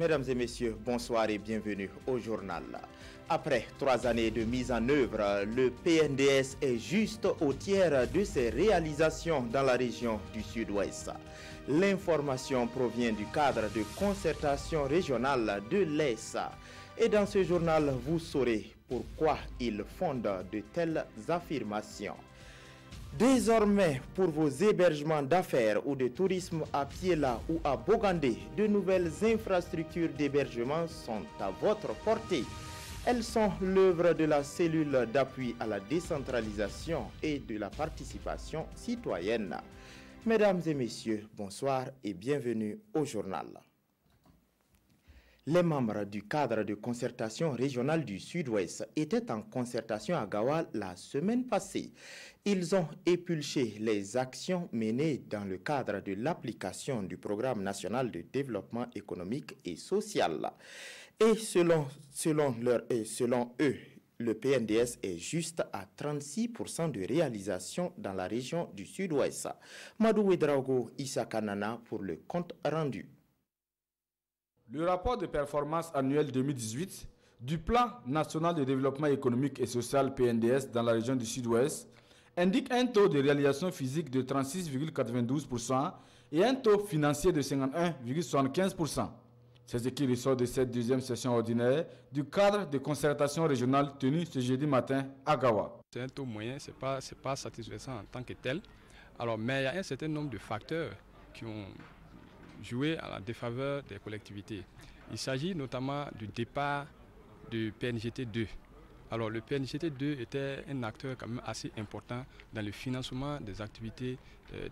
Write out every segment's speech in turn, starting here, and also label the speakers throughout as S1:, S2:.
S1: Mesdames et messieurs, bonsoir et bienvenue au journal. Après 3 années de mise en œuvre, le PNDS est juste au tiers de ses réalisations dans la région du Sud-Ouest. L'information provient du cadre de concertation régionale de l'ESA. Et dans ce journal, vous saurez pourquoi il fonde de telles affirmations. Désormais, pour vos hébergements d'affaires ou de tourisme à Piela ou à Bogandé, de nouvelles infrastructures d'hébergement sont à votre portée. Elles sont l'œuvre de la cellule d'appui à la décentralisation et de la participation citoyenne. Mesdames et messieurs, bonsoir et bienvenue au journal. Les membres du cadre de concertation régionale du Sud-Ouest étaient en concertation à Gawa la semaine passée. Ils ont épulché les actions menées dans le cadre de l'application du Programme national de développement économique et social. Et selon eux, le PNDS est juste à 36% de réalisation dans la région du Sud-Ouest. Madou Ouedraogo Issa Kanana pour le compte rendu.
S2: Le rapport de performance annuel 2018 du Plan national de développement économique et social PNDS dans la région du Sud-Ouest indique un taux de réalisation physique de 36,92% et un taux financier de 51,75%. C'est ce qui ressort de cette deuxième session ordinaire du cadre de concertation régionale tenue ce jeudi matin à Gawa.
S3: C'est un taux moyen, c'est pas satisfaisant en tant que tel. Alors, mais il y a un certain nombre de facteurs qui ont joué à la défaveur des collectivités. Il s'agit notamment du départ du PNGT 2. Alors le PNGT 2 était un acteur quand même assez important dans le financement des activités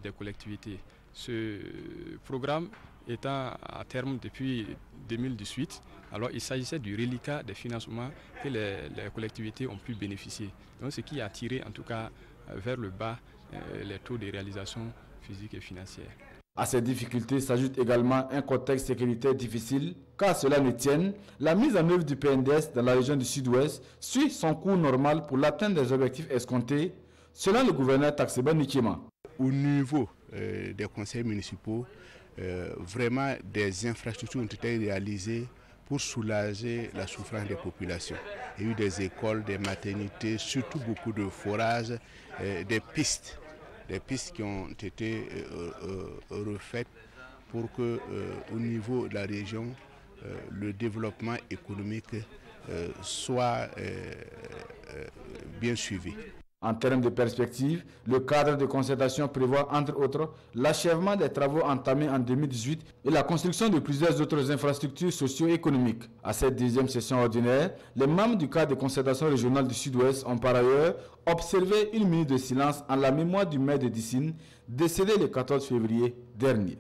S3: des collectivités. Ce programme étant à terme depuis 2018, alors il s'agissait du reliquat des financements que les collectivités ont pu bénéficier. Donc ce qui a tiré en tout cas vers le bas les taux de réalisation physique et financière.
S2: À ces difficultés s'ajoute également un contexte sécuritaire difficile. Qu'à cela ne tienne, la mise en œuvre du PNDS dans la région du Sud-Ouest suit son cours normal pour l'atteinte des objectifs escomptés, selon le gouverneur Taxeba Nikema.
S4: Au niveau des conseils municipaux, vraiment des infrastructures ont été réalisées pour soulager la souffrance des populations. Il y a eu des écoles, des maternités, surtout beaucoup de forages, des pistes qui ont été refaites pour que, au niveau de la région, le développement économique soit bien suivi.
S2: En termes de perspective, le cadre de concertation prévoit entre autres l'achèvement des travaux entamés en 2018 et la construction de plusieurs autres infrastructures socio-économiques. À cette deuxième session ordinaire, les membres du cadre de concertation régionale du Sud-Ouest ont par ailleurs observé une minute de silence en la mémoire du maire de Dissine, décédé le 14 février dernier.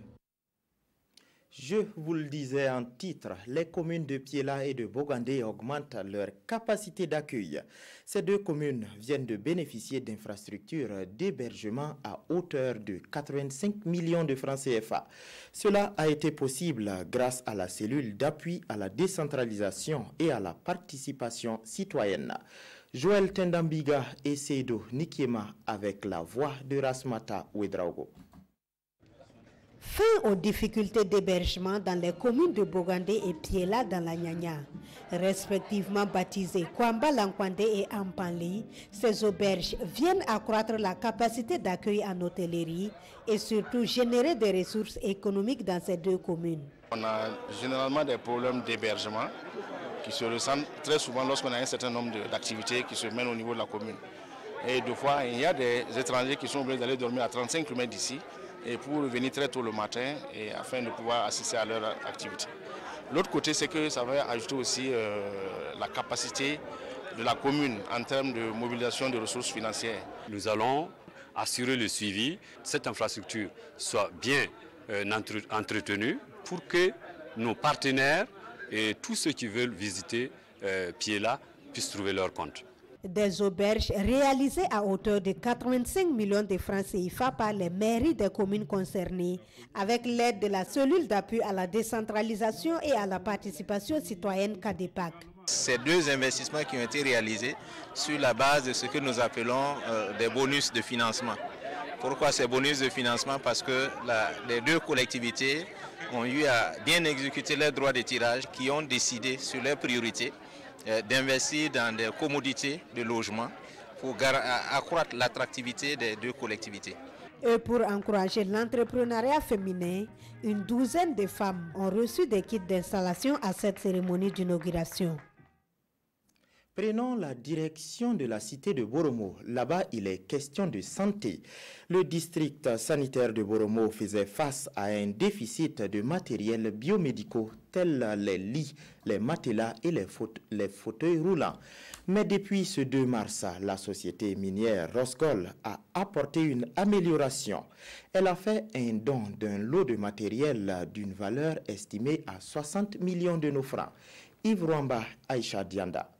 S1: Je vous le disais en titre, les communes de Piela et de Bogandé augmentent leur capacité d'accueil. Ces deux communes viennent de bénéficier d'infrastructures d'hébergement à hauteur de 85 millions de francs CFA. Cela a été possible grâce à la cellule d'appui à la décentralisation et à la participation citoyenne. Joël Tendambiga et Seido Nikiema avec la voix de Rasmata Ouedraogo.
S5: Fin aux difficultés d'hébergement dans les communes de Bogandé et Piela dans la Nyanya. Respectivement baptisées Kwamba, Lankwandé et Ampanli, ces auberges viennent accroître la capacité d'accueil en hôtellerie et surtout générer des ressources économiques dans ces deux communes.
S6: On a généralement des problèmes d'hébergement qui se ressentent très souvent lorsqu'on a un certain nombre d'activités qui se mènent au niveau de la commune. Et deux fois, il y a des étrangers qui sont obligés d'aller dormir à 35 km d'ici et pour revenir très tôt le matin et afin de pouvoir assister à leur activité. L'autre côté, c'est que ça va ajouter aussi la capacité de la commune en termes de mobilisation de ressources financières.
S7: Nous allons assurer le suivi, cette infrastructure soit bien entretenue pour que nos partenaires et tous ceux qui veulent visiter Piela puissent trouver leur compte.
S5: Des auberges réalisées à hauteur de 85 millions de francs CFA par les mairies des communes concernées, avec l'aide de la cellule d'appui à la décentralisation et à la participation citoyenne CADEPAC.
S8: Ces deux investissements qui ont été réalisés sur la base de ce que nous appelons des bonus de financement. Pourquoi ces bonus de financement? Parce que les deux collectivités ont eu à bien exécuter leurs droits de tirage, qui ont décidé sur leurs priorités d'investir dans des commodités de logement pour accroître l'attractivité des deux collectivités.
S5: Et pour encourager l'entrepreneuriat féminin, une douzaine de femmes ont reçu des kits d'installation à cette cérémonie d'inauguration.
S1: Prenons la direction de la cité de Boromo. Là-bas, il est question de santé. Le district sanitaire de Boromo faisait face à un déficit de matériel biomédicaux tels les lits, les matelas et les fauteuils roulants. Mais depuis ce 2 mars, la société minière Rosgol a apporté une amélioration. Elle a fait un don d'un lot de matériel d'une valeur estimée à 60 millions de nos francs. Yves Rwamba, Aïcha Dianda.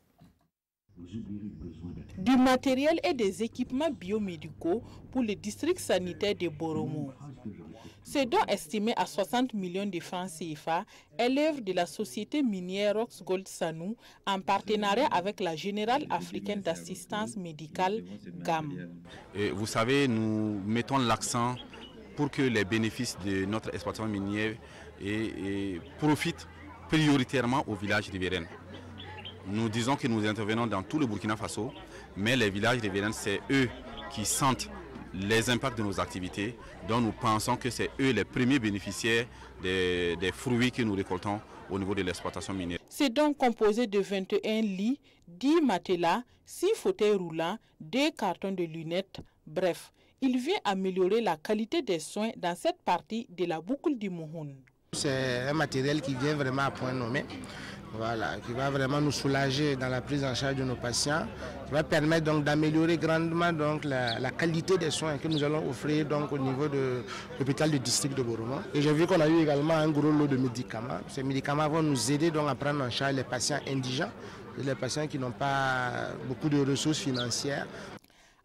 S9: Du matériel et des équipements biomédicaux pour le district sanitaire de Boromo. Ce don estimé à 60 millions de francs CFA est l'œuvre de la société minière Roxgold Sanou en partenariat avec la Générale africaine d'assistance médicale GAM.
S10: Et vous savez, nous mettons l'accent pour que les bénéfices de notre exploitation minière profitent prioritairement au village riverains. Nous disons que nous intervenons dans tout le Burkina Faso, mais les villages riverains, c'est eux qui sentent les impacts de nos activités, dont nous pensons que c'est eux les premiers bénéficiaires des fruits que nous récoltons au niveau de l'exploitation minière.
S9: C'est donc composé de 21 lits, 10 matelas, 6 fauteuils roulants, 2 cartons de lunettes, bref, il vient améliorer la qualité des soins dans cette partie de la boucle du Mouhoun.
S11: C'est un matériel qui vient vraiment à point nommé. Voilà, qui va vraiment nous soulager dans la prise en charge de nos patients, qui va permettre donc d'améliorer grandement donc la qualité des soins que nous allons offrir donc au niveau de l'hôpital du district de Boromo. Et j'ai vu qu'on a eu également un gros lot de médicaments. Ces médicaments vont nous aider donc à prendre en charge les patients indigents, les patients qui n'ont pas beaucoup de ressources financières.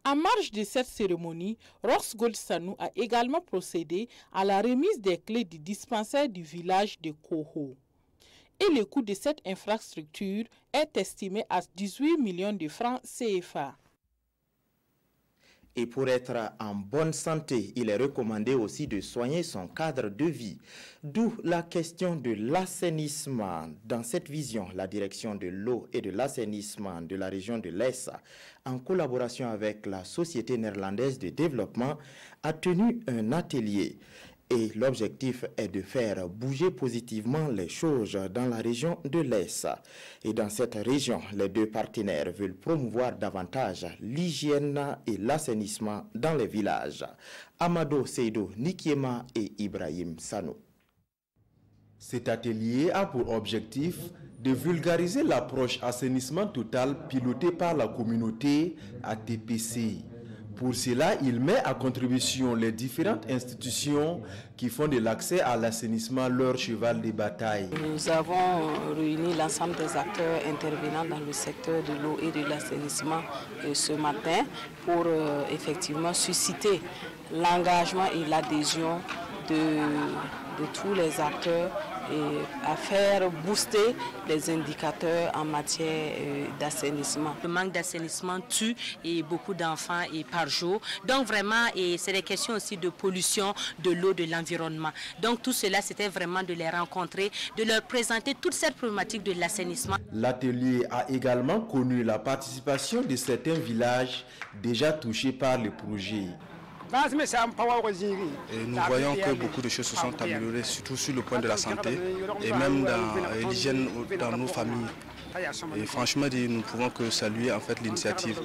S9: En marge de cette cérémonie, Roxgold Sanou a également procédé à la remise des clés du dispensaire du village de Koho. Et le coût de cette infrastructure est estimé à 18 millions de francs CFA.
S1: Et pour être en bonne santé, il est recommandé aussi de soigner son cadre de vie. D'où la question de l'assainissement. Dans cette vision, la direction de l'eau et de l'assainissement de la région de l'Est, en collaboration avec la Société néerlandaise de développement, a tenu un atelier. Et l'objectif est de faire bouger positivement les choses dans la région de l'Est. Et dans cette région, les deux partenaires veulent promouvoir davantage l'hygiène et l'assainissement dans les villages. Amado Seydou Nikiema et Ibrahim Sanou.
S12: Cet atelier a pour objectif de vulgariser l'approche assainissement total pilotée par la communauté ATPC. Pour cela, il met à contribution les différentes institutions qui font de l'accès à l'assainissement leur cheval de bataille.
S13: Nous avons réuni l'ensemble des acteurs intervenant dans le secteur de l'eau et de l'assainissement ce matin pour effectivement susciter l'engagement et l'adhésion de tous les acteurs et à faire booster les indicateurs en matière d'assainissement.
S14: Le manque d'assainissement tue et beaucoup d'enfants par jour. Donc vraiment, c'est des questions aussi de pollution de l'eau, de l'environnement. Donc tout cela, c'était vraiment de les rencontrer, de leur présenter toute cette problématique de l'assainissement.
S12: L'atelier a également connu la participation de certains villages déjà touchés par le projet.
S15: Et nous voyons que beaucoup de choses se sont améliorées, surtout sur le point de la santé et même dans l'hygiène dans nos familles. Et franchement, nous ne pouvons que saluer en fait l'initiative.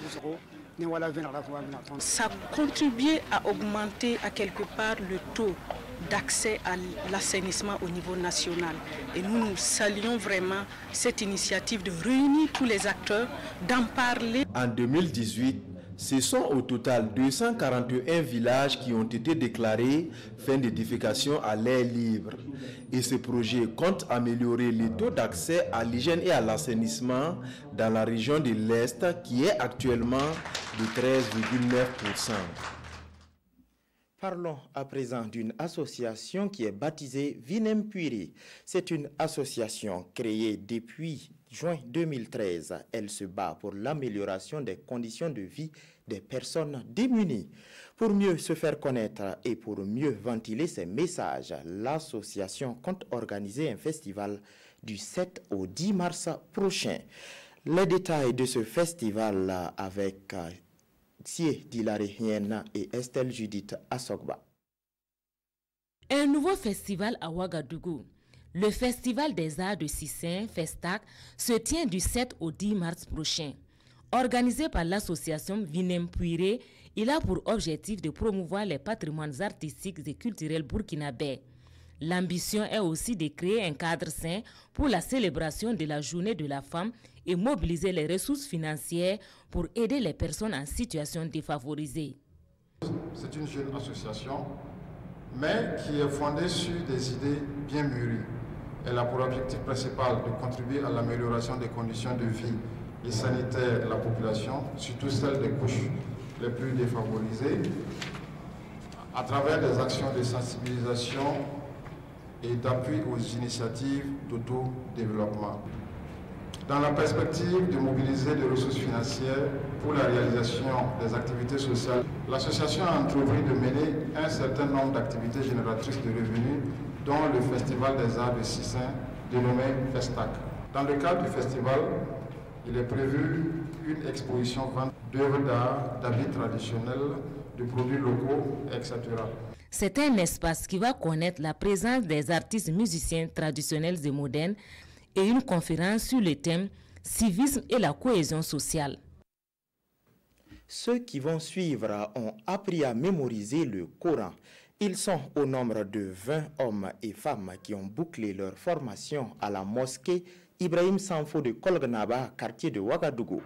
S9: Ça contribue à augmenter à quelque part le taux d'accès à l'assainissement au niveau national. Et nous saluons vraiment cette initiative de réunir tous les acteurs, d'en parler.
S12: En 2018, ce sont au total 241 villages qui ont été déclarés fin d'édification à l'air libre. Et ce projet compte améliorer le taux d'accès à l'hygiène et à l'assainissement dans la région de l'Est qui est actuellement de 13,9%.
S1: Parlons à présent d'une association qui est baptisée Vinem Puiri. C'est une association créée depuis juin 2013. Elle se bat pour l'amélioration des conditions de vie des personnes démunies. Pour mieux se faire connaître et pour mieux ventiler ses messages, l'association compte organiser un festival du 7 au 10 mars prochain. Les détails de ce festival avec Tsié Dilare Hiena et Estelle Judith Assogba.
S16: Un nouveau festival à Ouagadougou. Le Festival des Arts de Sissin, Festac, se tient du 7 au 10 mars prochain. Organisé par l'association Vinem Puire, il a pour objectif de promouvoir les patrimoines artistiques et culturels burkinabés. L'ambition est aussi de créer un cadre sain pour la célébration de la journée de la femme et mobiliser les ressources financières pour aider les personnes en situation défavorisée.
S17: C'est une jeune association, mais qui est fondée sur des idées bien mûries. Elle a pour objectif principal de contribuer à l'amélioration des conditions de vie et sanitaires de la population, surtout celles des couches les plus défavorisées, à travers des actions de sensibilisation et d'appui aux initiatives d'autodéveloppement. Dans la perspective de mobiliser des ressources financières pour la réalisation des activités sociales, l'association a entrepris de mener un certain nombre d'activités génératrices de revenus, dont le Festival des Arts de Sissin, dénommé Festac. Dans le cadre du festival, il est prévu une exposition vente d'œuvres d'art, d'habits traditionnels, de produits locaux, etc.
S16: C'est un espace qui va connaître la présence des artistes musiciens traditionnels et modernes et une conférence sur le thème « Civisme et la cohésion sociale ».
S1: Ceux qui vont suivre ont appris à mémoriser le Coran. Ils sont au nombre de 20 hommes et femmes qui ont bouclé leur formation à la mosquée Ibrahim Sanfo de Kolgnaba, quartier de Ouagadougou.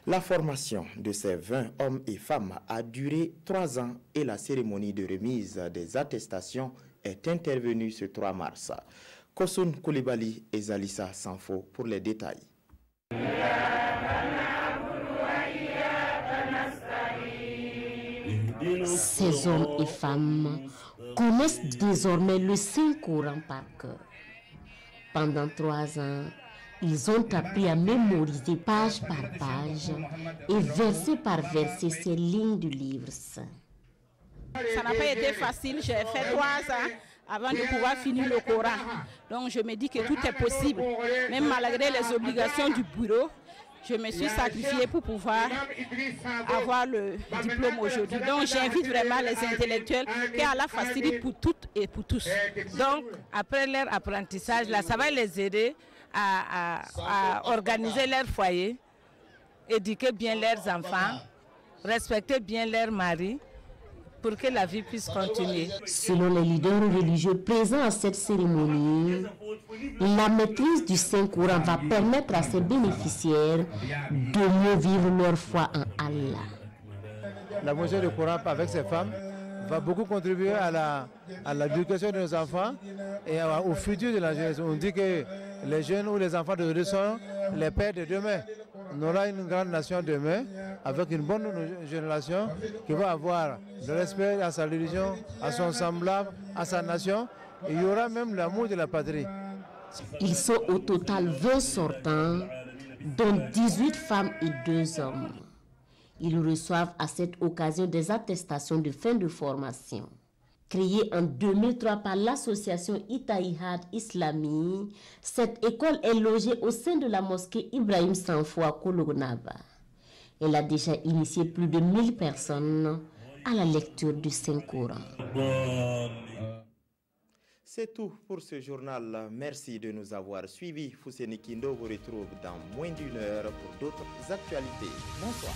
S1: La formation de ces 20 hommes et femmes a duré 3 ans et la cérémonie de remise des attestations est intervenue ce 3 mars. Kosoun Koulibaly et Zalissa Sanfo pour les détails.
S18: Ces hommes et femmes connaissent désormais le Saint-Coran par cœur. Pendant 3 ans, ils ont appris à mémoriser page par page et verset par verset ces lignes du livre saint.
S19: Ça n'a pas été facile, j'ai fait 3 ans avant de pouvoir finir le Coran. Donc je me dis que tout est possible. Même malgré les obligations du bureau, je me suis sacrifiée pour pouvoir avoir le diplôme aujourd'hui. Donc j'invite vraiment les intellectuels qu'Allah facilite pour toutes et pour tous.
S20: Donc après leur apprentissage, là, ça va les aider à organiser leur foyer, éduquer bien leurs enfants, respecter bien leurs maris, pour que la vie puisse continuer.
S18: Selon les leaders religieux présents à cette cérémonie, la maîtrise du Saint-Coran va permettre à ses bénéficiaires de mieux vivre leur foi en Allah.
S21: La moitié du Coran avec ces femmes va beaucoup contribuer à l'éducation de nos enfants et au futur de la jeunesse. On dit que les jeunes ou les enfants de sont les pères de demain. On aura une grande nation demain avec une bonne génération qui va avoir le respect à sa religion, à son semblable, à sa nation. Et il y aura même l'amour de la patrie.
S18: Ils sont au total 20 sortants, dont 18 femmes et 2 hommes. Ils reçoivent à cette occasion des attestations de fin de formation. Créée en 2003 par l'association Itaïhad Islami, cette école est logée au sein de la mosquée Ibrahim Sanfo à Kolonaba. Elle a déjà initié plus de 1000 personnes à la lecture du Saint-Coran.
S1: C'est tout pour ce journal. Merci de nous avoir suivis. Fousseni Kindo vous retrouve dans moins d'1 heure pour d'autres actualités. Bonsoir.